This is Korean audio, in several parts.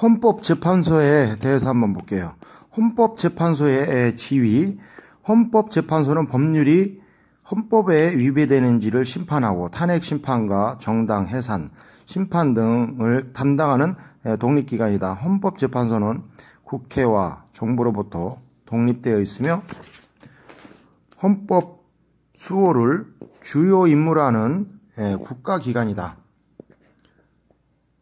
헌법재판소에 대해서 한번 볼게요. 헌법재판소의 지위. 헌법재판소는 법률이 헌법에 위배되는지를 심판하고 탄핵 심판과 정당 해산, 심판 등을 담당하는 독립기관이다. 헌법재판소는 국회와 정부로부터 독립되어 있으며 헌법 수호를 주요 임무라는 국가기관이다.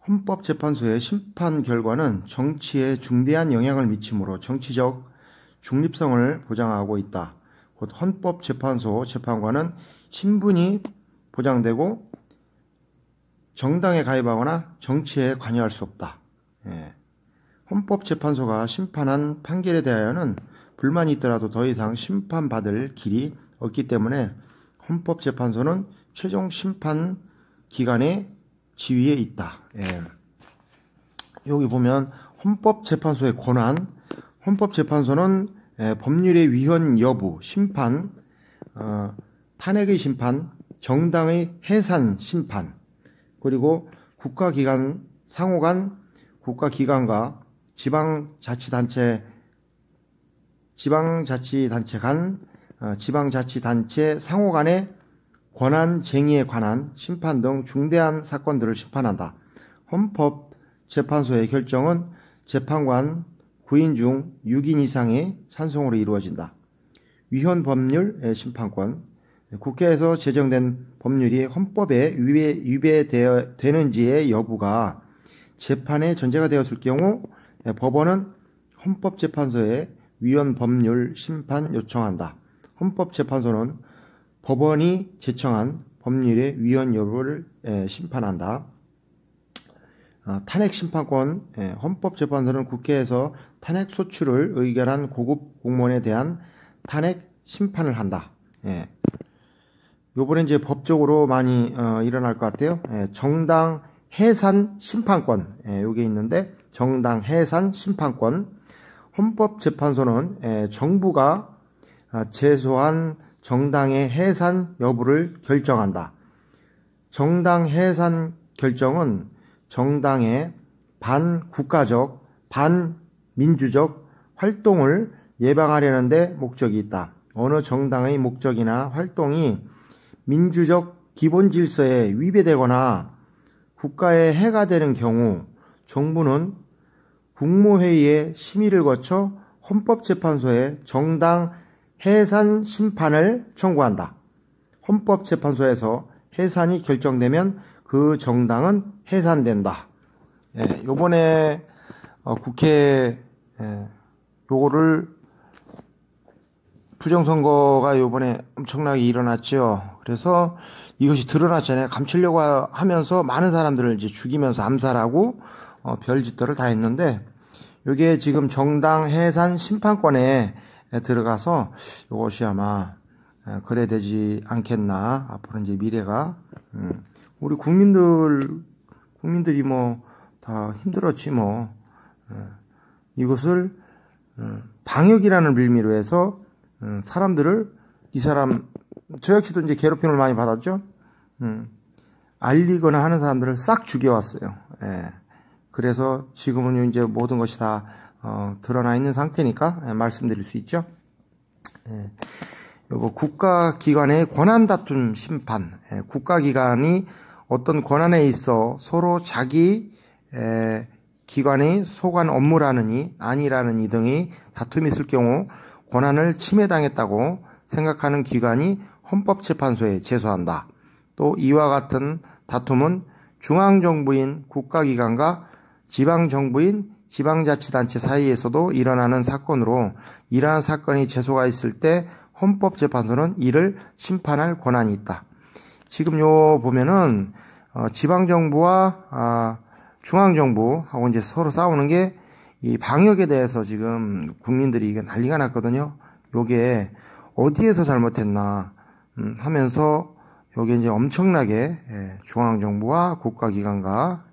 헌법재판소의 심판 결과는 정치에 중대한 영향을 미치므로 정치적 중립성을 보장하고 있다. 곧 헌법재판소 재판관은 신분이 보장되고 정당에 가입하거나 정치에 관여할 수 없다. 헌법재판소가 심판한 판결에 대하여는 불만이 있더라도 더 이상 심판받을 길이 없기 때문에 헌법재판소는 최종 심판 기관의 지위에 있다. 여기 보면 헌법재판소의 권한, 헌법재판소는 법률의 위헌 여부, 심판, 탄핵의 심판, 정당의 해산 심판, 그리고 국가기관 상호 간 국가기관과 지방자치단체 상호 간의 권한 쟁의에 관한 심판 등 중대한 사건들을 심판한다. 헌법재판소의 결정은 재판관 9인 중 6인 이상의 찬성으로 이루어진다. 위헌 법률 심판권. 국회에서 제정된 법률이 헌법에 위배되는지의 여부가 재판의 전제가 되었을 경우 법원은 헌법재판소에 위헌 법률 심판 요청한다. 헌법재판소는 법원이 제청한 법률의 위헌 여부를 심판한다. 탄핵 심판권. 헌법재판소는 국회에서 탄핵 소추를 의결한 고급 공무원에 대한 탄핵 심판을 한다. 요번에 이제 법적으로 많이 일어날 것 같아요. 정당 해산 심판권. 요게 있는데 정당 해산 심판권. 헌법재판소는 정부가 제소한 정당의 해산 여부를 결정한다. 정당 해산 결정은 정당의 반국가적, 반민주적 활동을 예방하려는 데 목적이 있다. 어느 정당의 목적이나 활동이 민주적 기본 질서에 위배되거나 국가에 해가 되는 경우 정부는 국무회의의 심의를 거쳐 헌법재판소에 정당 해산 심판을 청구한다. 헌법재판소에서 해산이 결정되면 그 정당은 해산된다. 요번에 국회 요거를 부정선거가 요번에 엄청나게 일어났죠. 그래서 이것이 드러났잖아요. 감추려고 하면서 많은 사람들을 이제 죽이면서 암살하고 별짓들을 다 했는데 요게 지금 정당 해산 심판권에 들어가서 이것이 아마 그래 되지 않겠나. 앞으로 이제 미래가 우리 국민들이 뭐 다 힘들었지 뭐. 이것을 방역이라는 빌미로 해서 사람들을 저 역시도 이제 괴롭힘을 많이 받았죠. 알리거나 하는 사람들을 싹 죽여왔어요. 그래서 지금은 이제 모든 것이 다 드러나 있는 상태니까 말씀드릴 수 있죠. 요거 국가기관의 권한 다툼 심판. 국가기관이 어떤 권한에 있어 서로 자기 기관의 소관 업무라느니 아니라느니 등의 다툼이 있을 경우 권한을 침해당했다고 생각하는 기관이 헌법재판소에 제소한다. 또 이와 같은 다툼은 중앙정부인 국가기관과 지방정부인 지방자치단체 사이에서도 일어나는 사건으로 이러한 사건이 제소가 있을 때 헌법재판소는 이를 심판할 권한이 있다. 지금 요 보면은 지방정부와 중앙정부하고 이제 서로 싸우는 게 이 방역에 대해서 지금 국민들이 이게 난리가 났거든요. 요게 어디에서 잘못했나 하면서 요게 이제 엄청나게 중앙정부와 국가기관과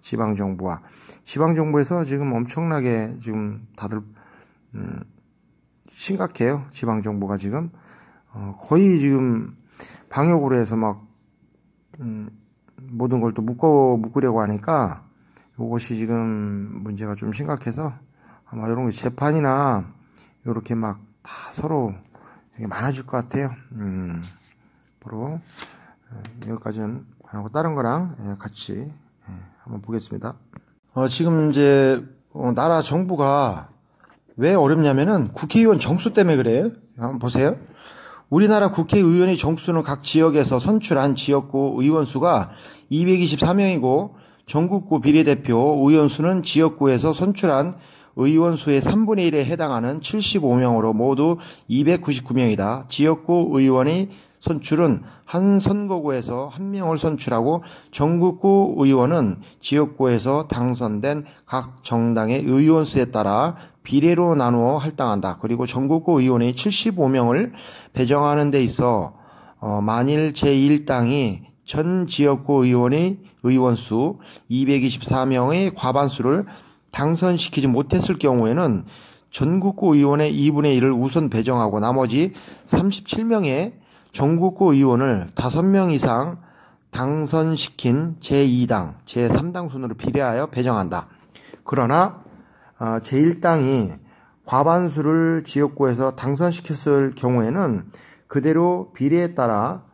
지방정부에서 지금 엄청나게 지금 다들 심각해요. 지방정부가 지금 거의 지금 방역으로 해서 막 모든 걸 또 묶으려고 하니까 요것이 지금 문제가 좀 심각해서 아마 이런 거 재판이나 요렇게 막 다 서로 되게 많아질 것 같아요. 앞으로 여기까지는 안 하고 다른 거랑 같이 한번 보겠습니다. 지금 이제 나라 정부가 왜 어렵냐면은 국회의원 정수 때문에 그래요. 한번 보세요. 우리나라 국회의원의 정수는 각 지역에서 선출한 지역구 의원 수가 224명이고 전국구 비례대표 의원 수는 지역구에서 선출한 의원 수의 3분의 1에 해당하는 75명으로 모두 299명이다. 지역구 의원의 선출은 한 선거구에서 한 명을 선출하고 전국구 의원은 지역구에서 당선된 각 정당의 의원 수에 따라 비례로 나누어 할당한다. 그리고 전국구 의원의 75명을 배정하는 데 있어 만일 제1당이 전 지역구 의원의 의원수 224명의 과반수를 당선시키지 못했을 경우에는 전국구 의원의 2분의 1을 우선 배정하고 나머지 37명의 전국구 의원을 5명 이상 당선시킨 제2당, 제3당 순으로 비례하여 배정한다. 그러나 제1당이 과반수를 지역구에서 당선시켰을 경우에는 그대로 비례에 따라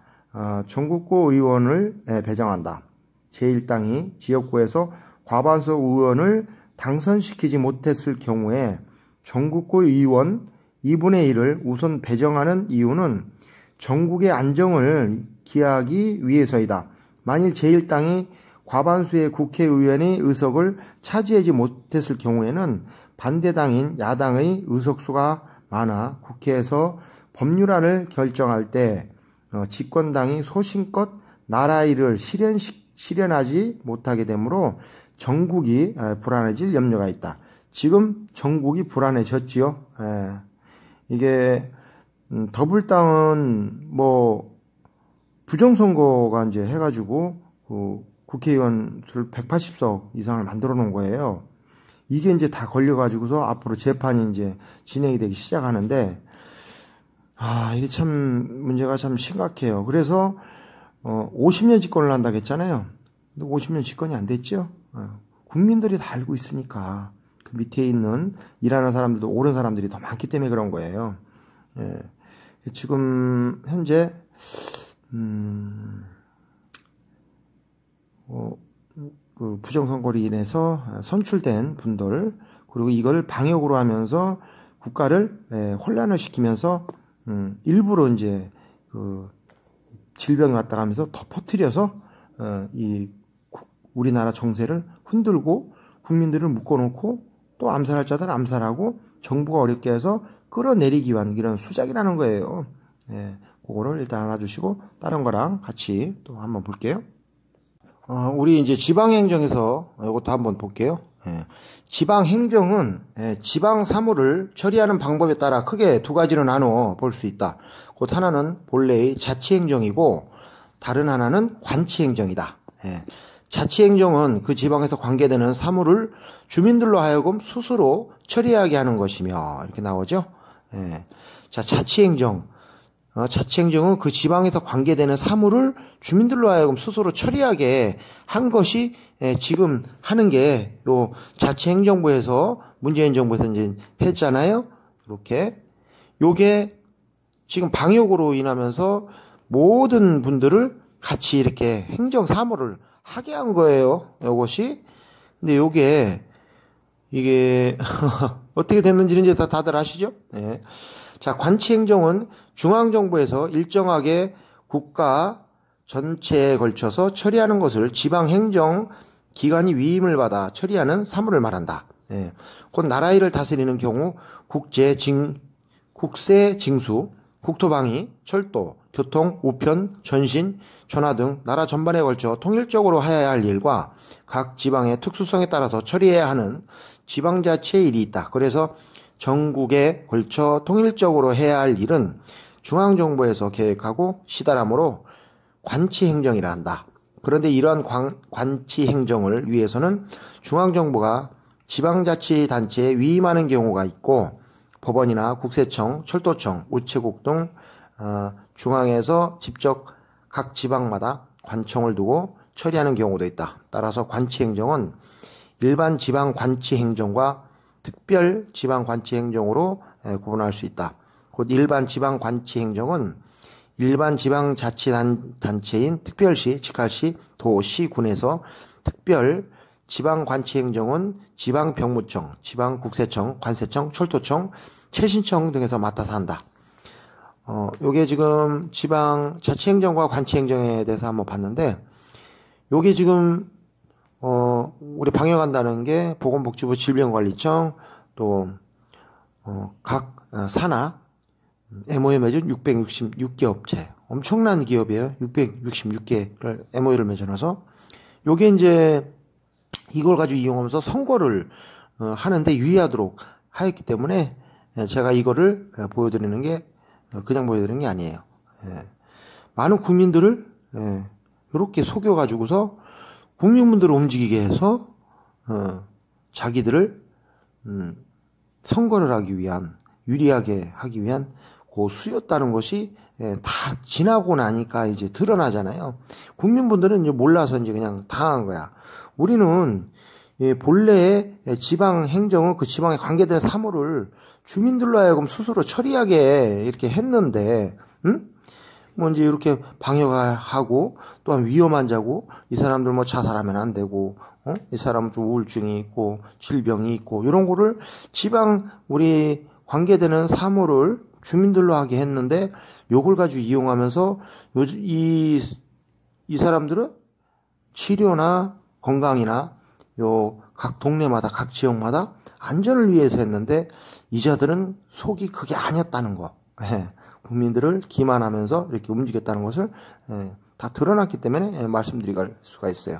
전국구 의원을 배정한다. 제1당이 지역구에서 과반수 의원을 당선시키지 못했을 경우에 전국구 의원 2분의 1을 우선 배정하는 이유는 전국의 안정을 기하기 위해서이다. 만일 제1당이 과반수의 국회의원의 의석을 차지하지 못했을 경우에는 반대당인 야당의 의석수가 많아 국회에서 법률안을 결정할 때 집권당이 소신껏 나라 일을 실현하지 못하게 되므로 전국이 불안해질 염려가 있다. 지금 전국이 불안해졌지요. 이게 더불당은 뭐 부정선거가 이제 해가지고 국회의원 수를 180석 이상을 만들어 놓은 거예요. 이게 이제 다 걸려가지고서 앞으로 재판이 이제 진행이 되기 시작하는데, 이게 참 문제가 참 심각해요. 그래서 50년 집권을 한다고 했잖아요. 근데 50년 집권이 안 됐죠. 국민들이 다 알고 있으니까 그 밑에 있는 일하는 사람들도 옳은 사람들이 더 많기 때문에 그런 거예요. 지금 현재 그 부정선거로 인해서 선출된 분들, 그리고 이걸 방역으로 하면서 국가를 혼란을 시키면서 일부러 이제 그 질병이 왔다 가면서 더 퍼뜨려서 이 우리나라 정세를 흔들고 국민들을 묶어놓고 또 암살할 자들 암살하고 정부가 어렵게 해서 끌어내리기 위한 이런 수작이라는 거예요. 그거를 일단 알아주시고 다른 거랑 같이 또 한번 볼게요. 우리 이제 지방행정에서 이것도 한번 볼게요. 지방행정은 지방 사무를 처리하는 방법에 따라 크게 두 가지로 나누어 볼 수 있다. 곧 하나는 본래의 자치행정이고 다른 하나는 관치행정이다. 자치행정은 그 지방에서 관계되는 사무를 주민들로 하여금 스스로 처리하게 하는 것이며 이렇게 나오죠. 자, 자치행정은 그 지방에서 관계되는 사무를 주민들로 하여금 스스로 처리하게 한 것이 지금 하는 게 요 자치행정부에서 문재인 정부에서 이제 했잖아요. 이렇게 요게 지금 방역으로 인하면서 모든 분들을 같이 이렇게 행정 사무를 하게 한 거예요. 요것이. 근데 이게 어떻게 됐는지는 이제 다들 아시죠? 자, 관치행정은 중앙정부에서 일정하게 국가 전체에 걸쳐서 처리하는 것을 지방행정 기관이 위임을 받아 처리하는 사무를 말한다. 곧 나라 일을 다스리는 경우 국세, 징수, 국토방위, 철도, 교통, 우편, 전신, 전화 등 나라 전반에 걸쳐 통일적으로 해야 할 일과 각 지방의 특수성에 따라서 처리해야 하는 지방자치의 일이 있다. 그래서 전국에 걸쳐 통일적으로 해야 할 일은 중앙정부에서 계획하고 시달하므로 관치행정이라 한다. 그런데 이러한 관치행정을 위해서는 중앙정부가 지방자치단체에 위임하는 경우가 있고 법원이나 국세청, 철도청, 우체국 등 중앙에서 직접 각 지방마다 관청을 두고 처리하는 경우도 있다. 따라서 관치행정은 일반 지방관치행정과 특별 지방관치행정으로 구분할 수 있다. 곧 일반 지방관치행정은 일반 지방자치단체인 특별시, 직할시, 도, 시, 군에서 특별 지방관치행정은 지방병무청, 지방국세청, 관세청, 철도청, 최신청 등에서 맡아서 한다. 요게 지금 지방자치행정과 관치행정에 대해서 한번 봤는데, 요게 지금 우리 방역한다는 게 보건복지부 질병관리청, 또 각 산하 MOU 맺은 666개 업체, 엄청난 기업이에요. 666개를 MOU를 맺어놔서 요게 이제 이걸 가지고 이용하면서 선거를 하는데 유의하도록 하였기 때문에 제가 이거를 보여드리는 게 그냥 보여드리는 게 아니에요. 많은 국민들을 이렇게 속여가지고서 국민분들을 움직이게 해서 자기들을 선거를 하기 위한, 유리하게 하기 위한 그 수였다는 것이 다 지나고 나니까 이제 드러나잖아요. 국민분들은 이제 몰라서 이제 그냥 당한 거야. 우리는 본래의 지방 행정은 그 지방에 관계되는 사무를 주민들로 하여금 스스로 처리하게 이렇게 했는데, 뭐 이제 이렇게 방역하고 또한 위험한 자고 이 사람들 뭐 자살하면 안 되고 이 사람은 좀 우울증이 있고 질병이 있고 이런 거를 지방 우리 관계되는 사무를 주민들로 하게 했는데 요걸 가지고 이용하면서 이 사람들은 치료나 건강이나 요 각 동네마다 각 지역마다 안전을 위해서 했는데 이자들은 속이 그게 아니었다는 거. 국민들을 기만하면서 이렇게 움직였다는 것을 다 드러났기 때문에 말씀드릴 수가 있어요.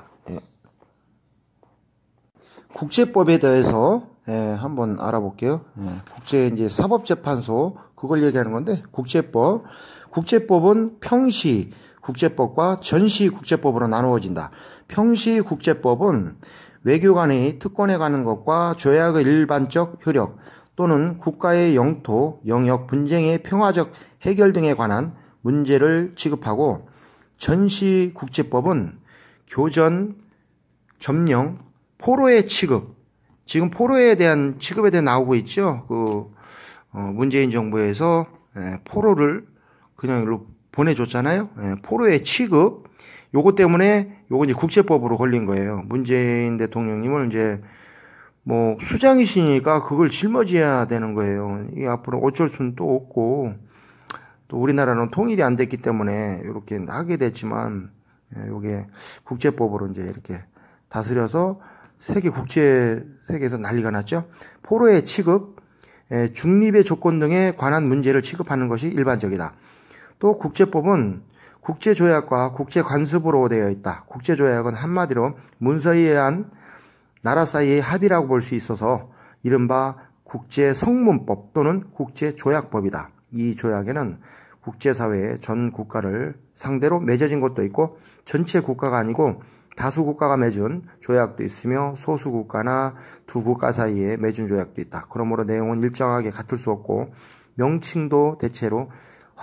국제법에 대해서 한번 알아볼게요. 국제 이제 사법재판소 그걸 얘기하는 건데 국제법은 평시 국제법과 전시 국제법으로 나누어진다. 평시 국제법은 외교관의 특권에 관한 것과 조약의 일반적 효력 또는 국가의 영토, 영역, 분쟁의 평화적 해결 등에 관한 문제를 취급하고 전시 국제법은 교전, 점령, 포로의 취급, 지금 포로에 대한 취급에 대해 나오고 있죠. 문재인 정부에서 포로를 그냥 일로 보내줬잖아요. 포로의 취급, 요거 때문에 요거 이제 국제법으로 걸린 거예요. 문재인 대통령님을 이제 뭐 수장이시니까 그걸 짊어져야 되는 거예요. 이 앞으로 어쩔 수는 또 없고 또 우리나라는 통일이 안 됐기 때문에 이렇게 하게 됐지만 요게 국제법으로 이제 이렇게 다스려서 세계에서 난리가 났죠. 포로의 취급, 중립의 조건 등에 관한 문제를 취급하는 것이 일반적이다. 또 국제법은 국제조약과 국제관습으로 되어 있다. 국제조약은 한마디로 문서에 의한 나라 사이의 합의라고 볼 수 있어서 이른바 국제성문법 또는 국제조약법이다. 이 조약에는 국제사회의 전 국가를 상대로 맺어진 것도 있고 전체 국가가 아니고 다수 국가가 맺은 조약도 있으며 소수 국가나 두 국가 사이에 맺은 조약도 있다. 그러므로 내용은 일정하게 같을 수 없고 명칭도 대체로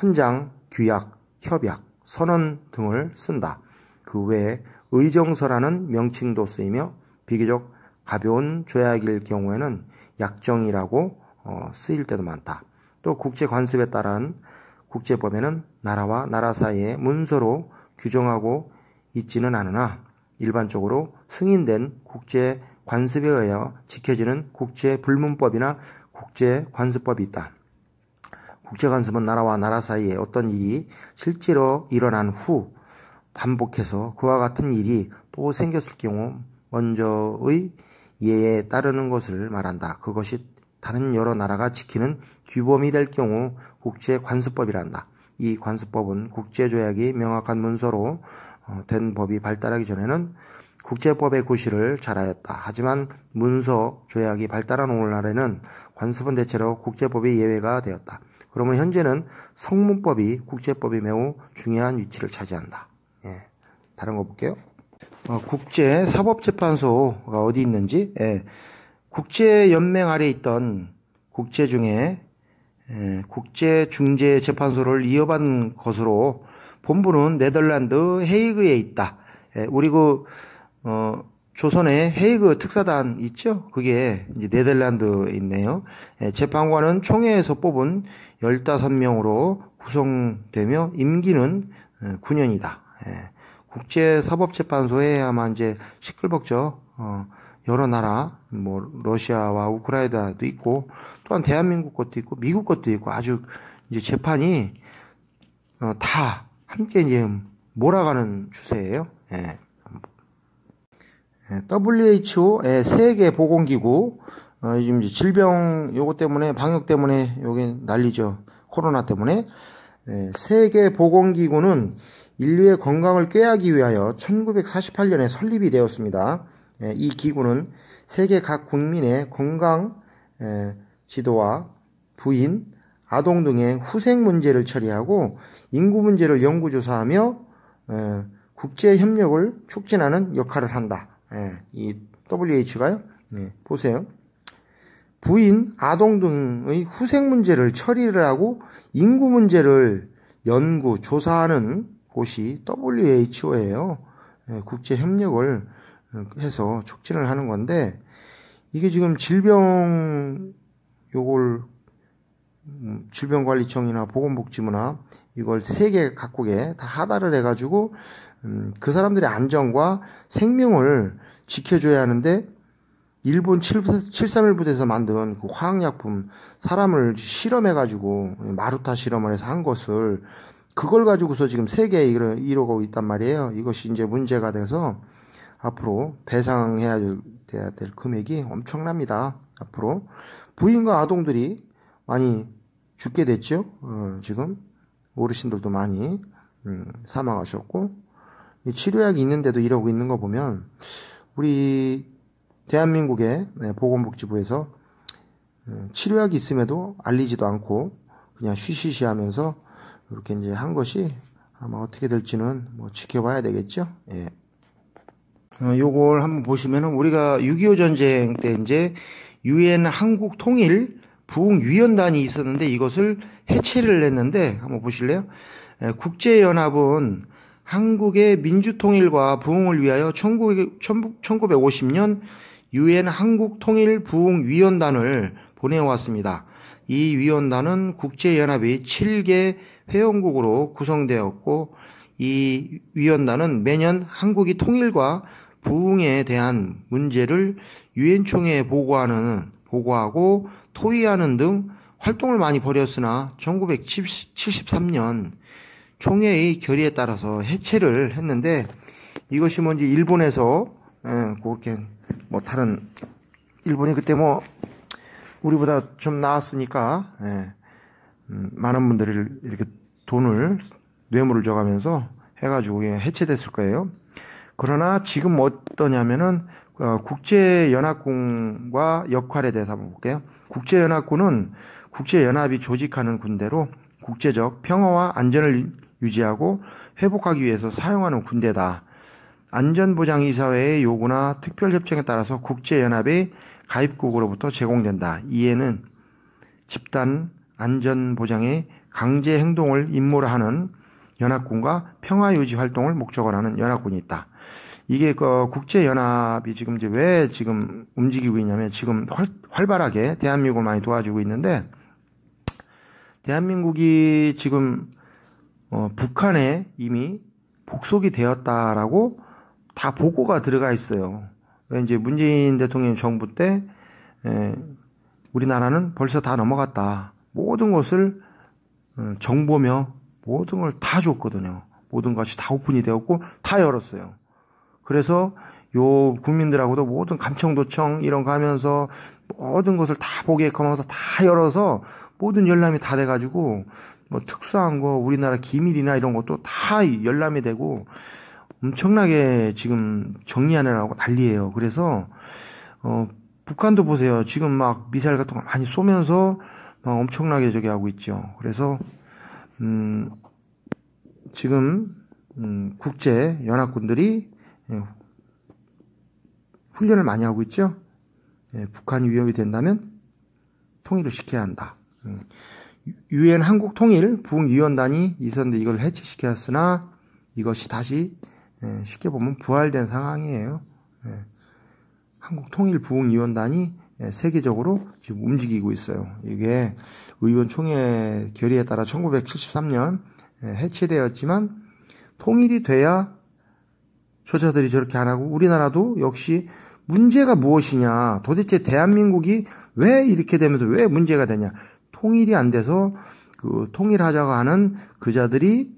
헌장, 규약, 협약, 선언 등을 쓴다. 그 외에 의정서라는 명칭도 쓰이며 비교적 가벼운 조약일 경우에는 약정이라고 쓰일 때도 많다. 또 국제관습에 따른 국제법에는 나라와 나라 사이의 문서로 규정하고 있지는 않으나 일반적으로 승인된 국제관습에 의하여 지켜지는 국제불문법이나 국제관습법이 있다. 국제관습은 나라와 나라 사이에 어떤 일이 실제로 일어난 후 반복해서 그와 같은 일이 또 생겼을 경우 먼저의 예에 따르는 것을 말한다. 그것이 다른 여러 나라가 지키는 규범이 될 경우 국제관습법이란다. 이 관습법은 국제조약이 명확한 문서로 된 법이 발달하기 전에는 국제법의 구실을 잘하였다. 하지만 문서 조약이 발달한 오늘날에는 관습은 대체로 국제법의 예외가 되었다. 그러면 현재는 성문법이 국제법이 매우 중요한 위치를 차지한다. 다른 거 볼게요. 국제사법재판소가 어디 있는지, 국제연맹 아래 있던 국제 중에 국제중재재판소를 이어받은 것으로 본부는 네덜란드 헤이그에 있다. 우리 조선의 헤이그 특사단 있죠? 그게 이제 네덜란드에 있네요. 재판관은 총회에서 뽑은 15명으로 구성되며 임기는 9년이다. 국제사법재판소에 아마 이제 시끌벅적 여러 나라, 뭐 러시아와 우크라이나도 있고 또한 대한민국 것도 있고 미국 것도 있고 아주 이제 재판이 다 함께 이제 몰아가는 추세예요. WHO 세계보건기구 요즘 이제 질병 요거 때문에 방역 때문에 요게 난리죠. 코로나 때문에. 세계보건기구는 인류의 건강을 꾀하기 위하여 1948년에 설립이 되었습니다. 이 기구는 세계 각 국민의 건강 지도와 부인, 아동 등의 후생 문제를 처리하고 인구 문제를 연구조사하며 국제 협력을 촉진하는 역할을 한다. 이 WHO가요. 보세요. 부인, 아동 등의 후생 문제를 처리를 하고 인구 문제를 연구, 조사하는 곳이 WHO예요. 국제 협력을 해서 촉진을 하는 건데 이게 지금 질병관리청이나 보건복지부나 이걸 세계 각국에 다 하달을 해가지고 그 사람들의 안전과 생명을 지켜줘야 하는데 일본 731 부대에서 만든 그 화학약품 사람을 실험해가지고 마루타 실험을 해서 한 것을 그걸 가지고서 지금 세계에 이러고 있단 말이에요. 이것이 이제 문제가 돼서 앞으로 배상해야 될 금액이 엄청납니다. 앞으로 부인과 아동들이 많이 죽게 됐죠. 지금 어르신들도 많이 사망하셨고 치료약이 있는데도 이러고 있는 거 보면 우리 대한민국의 보건복지부에서 치료약이 있음에도 알리지도 않고 그냥 쉬쉬쉬하면서 이렇게 이제 한 것이 아마 어떻게 될지는 뭐 지켜봐야 되겠죠. 요걸 한번 보시면은 우리가 6.25 전쟁 때 이제 유엔 한국 통일 부흥위원단이 있었는데 이것을 해체를 했는데 한번 보실래요? 국제연합은 한국의 민주통일과 부흥을 위하여 1950년 유엔 한국통일부흥위원단을 보내왔습니다. 이 위원단은 국제연합의 7개 회원국으로 구성되었고 이 위원단은 매년 한국이 통일과 부흥에 대한 문제를 유엔 총회에 보고하고 토의하는 등 활동을 많이 벌였으나 1973년 총회의 결의에 따라서 해체를 했는데 이것이 뭔지 일본에서 그렇게 뭐 다른 일본이 그때 뭐 우리보다 좀 나았으니까 많은 분들이 이렇게 뇌물을 줘가면서 해가지고 해체됐을 거예요. 그러나 지금 어떠냐면은 국제연합군과 역할에 대해서 한번 볼게요. 국제연합군은 국제연합이 조직하는 군대로 국제적 평화와 안전을 유지하고 회복하기 위해서 사용하는 군대다. 안전보장이사회의 요구나 특별협정에 따라서 국제연합의 가입국으로부터 제공된다. 이에는 집단 안전보장의 강제 행동을 임무로 하는 연합군과 평화유지 활동을 목적으로 하는 연합군이 있다. 이게 국제연합이 지금 이제 왜 지금 움직이고 있냐면 지금 활발하게 대한민국을 많이 도와주고 있는데 대한민국이 지금 북한에 이미 복속이 되었다라고 다 보고가 들어가 있어요. 왜 이제 문재인 대통령 정부 때 우리나라는 벌써 다 넘어갔다. 모든 것을 정보며 모든 걸 다 줬거든요. 모든 것이 다 오픈이 되었고 다 열었어요. 그래서 요 국민들하고도 모든 감청도청 이런 거 하면서 모든 것을 다 보게끔 하면서 다 열어서 모든 열람이 다 돼가지고 뭐 특수한 거 우리나라 기밀이나 이런 것도 다 열람이 되고 엄청나게 지금 정리하느라고 난리예요. 그래서 북한도 보세요. 지금 막 미사일 같은 거 많이 쏘면서 엄청나게 저기 하고 있죠. 그래서 지금 국제 연합군들이 훈련을 많이 하고 있죠. 북한이 위협이 된다면 통일을 시켜야 한다. 유엔 한국통일부흥위원단이 있었는데 이걸 해체시켰으나 이것이 다시 쉽게 보면 부활된 상황이에요. 한국통일부흥위원단이 세계적으로 지금 움직이고 있어요. 이게 의원총회 결의에 따라 1973년 해체되었지만 통일이 돼야 저자들이 저렇게 안 하고 우리나라도 역시 문제가 무엇이냐, 도대체 대한민국이 왜 이렇게 되면서 왜 문제가 되냐, 통일이 안 돼서 그 통일하자고 하는 그자들이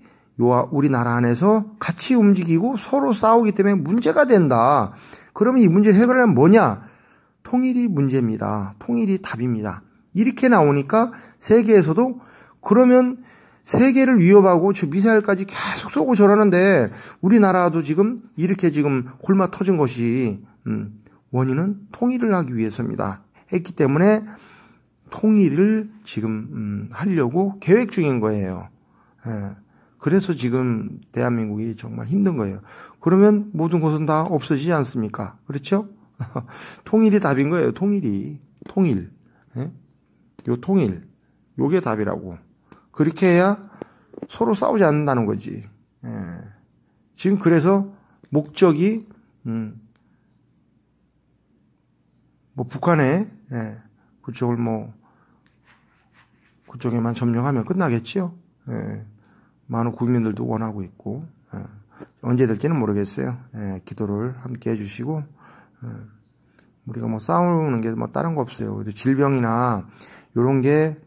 우리나라 안에서 같이 움직이고 서로 싸우기 때문에 문제가 된다. 그러면 이 문제를 해결하려면 뭐냐? 통일이 문제입니다. 통일이 답입니다. 이렇게 나오니까 세계에서도 그러면 세계를 위협하고 저 미사일까지 계속 쏘고 저러는데 우리나라도 지금 이렇게 지금 골마 터진 것이 원인은 통일을 하기 위해서입니다. 했기 때문에 통일을 지금 하려고 계획 중인 거예요. 그래서 지금 대한민국이 정말 힘든 거예요. 그러면 모든 것은 다 없어지지 않습니까? 그렇죠? 통일이 답인 거예요. 통일이. 통일. 요 통일. 요게 답이라고. 그렇게 해야 서로 싸우지 않는다는 거지. 지금 그래서 목적이 뭐 북한에 그쪽을 뭐 그쪽에만 점령하면 끝나겠지요. 많은 국민들도 원하고 있고 언제 될지는 모르겠어요. 기도를 함께 해주시고 우리가 뭐 싸우는 게 뭐 다른 거 없어요. 질병이나 이런 게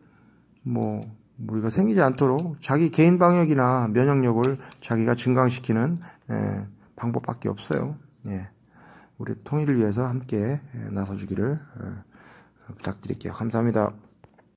뭐 우리가 생기지 않도록 자기 개인 방역이나 면역력을 자기가 증강시키는 방법밖에 없어요. 우리 통일을 위해서 함께 나서주기를 부탁드릴게요. 감사합니다.